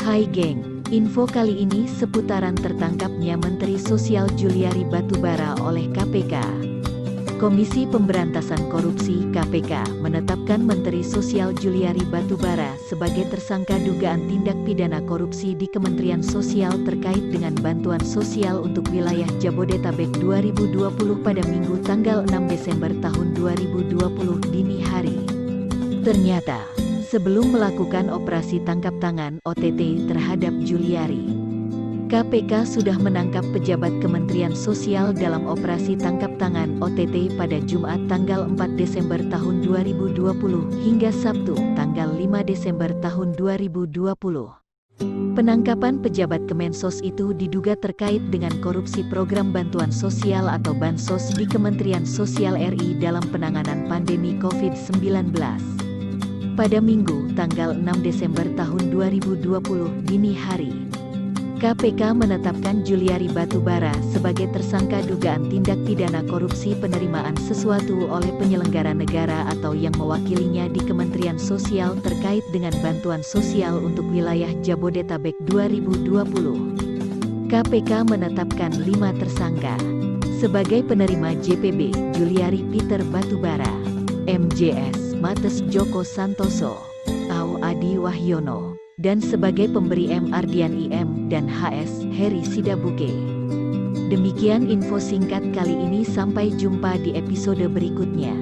Hai geng, info kali ini seputaran tertangkapnya Menteri Sosial Juliari Batubara oleh KPK. Komisi Pemberantasan Korupsi (KPK) menetapkan Menteri Sosial Juliari Batubara sebagai tersangka dugaan tindak pidana korupsi di Kementerian Sosial terkait dengan bantuan sosial untuk wilayah Jabodetabek 2020 pada Minggu tanggal 6 Desember tahun 2020 dini hari. Ternyata, sebelum melakukan operasi tangkap tangan (OTT) terhadap Juliari, KPK sudah menangkap pejabat Kementerian Sosial dalam operasi tangkap tangan (OTT) pada Jumat tanggal 4 Desember tahun 2020 hingga Sabtu tanggal 5 Desember tahun 2020. Penangkapan pejabat Kemensos itu diduga terkait dengan korupsi program bantuan sosial atau Bansos di Kementerian Sosial RI dalam penanganan pandemi COVID-19. Pada Minggu tanggal 6 Desember tahun 2020 dini hari, KPK menetapkan Juliari Batubara sebagai tersangka dugaan tindak pidana korupsi penerimaan sesuatu oleh penyelenggara negara atau yang mewakilinya di Kementerian Sosial terkait dengan bantuan sosial untuk wilayah Jabodetabek 2020. KPK menetapkan 5 tersangka sebagai penerima JPB: Juliari Peter Batubara, MJS Mates Joko Santoso, Au Adi Wahyono, dan sebagai pemberi M. Ardian IM dan HS Heri Sidabuke. Demikian info singkat kali ini, sampai jumpa di episode berikutnya.